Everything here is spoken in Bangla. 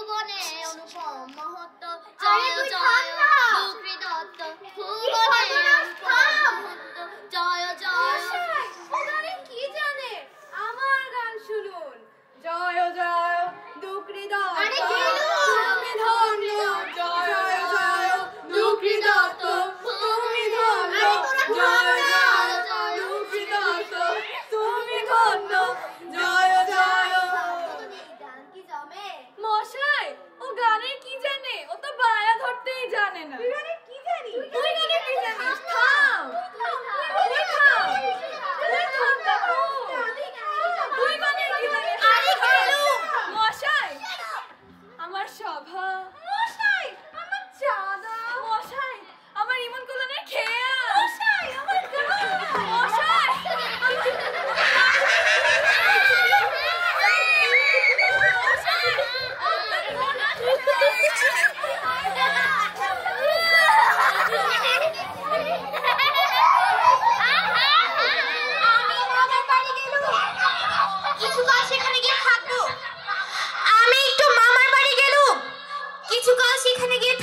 ভুবনে অনুপম মহত্ব জয় জয় দুঃখী দত্ত ভুবনে অনুপম মহত্ব জয় জয়। ও গানে কি জানে? আমার গান শুনুন। জয় জয় দুঃখী দত্ত তুমি ধন্য, জয় জয় দুঃখী দত্ত তুমি ধন্য, জয় জয় দুঃখী দত্ত তুমি ধন্য, জয় জয়। গান কি জমে? মশাই ও গানে কি জানে? ও তো বায়া ধরতেই জানে না। তুই গানে কি জানিস? তুই গানে কি জানিস? থাম তুই থাম, তুই থাম তো। তুই গানে কি জানিস? আরে গেলু মশাই আমার সভা, মশাই আমার চাঁদা, মশাই আমার ইমন কলোনের খেয়া, মশাই আমার গান, মশাই আমি একটু মামার বাড়ি গেলুম, কিছুকাল সেখানে গিয়ে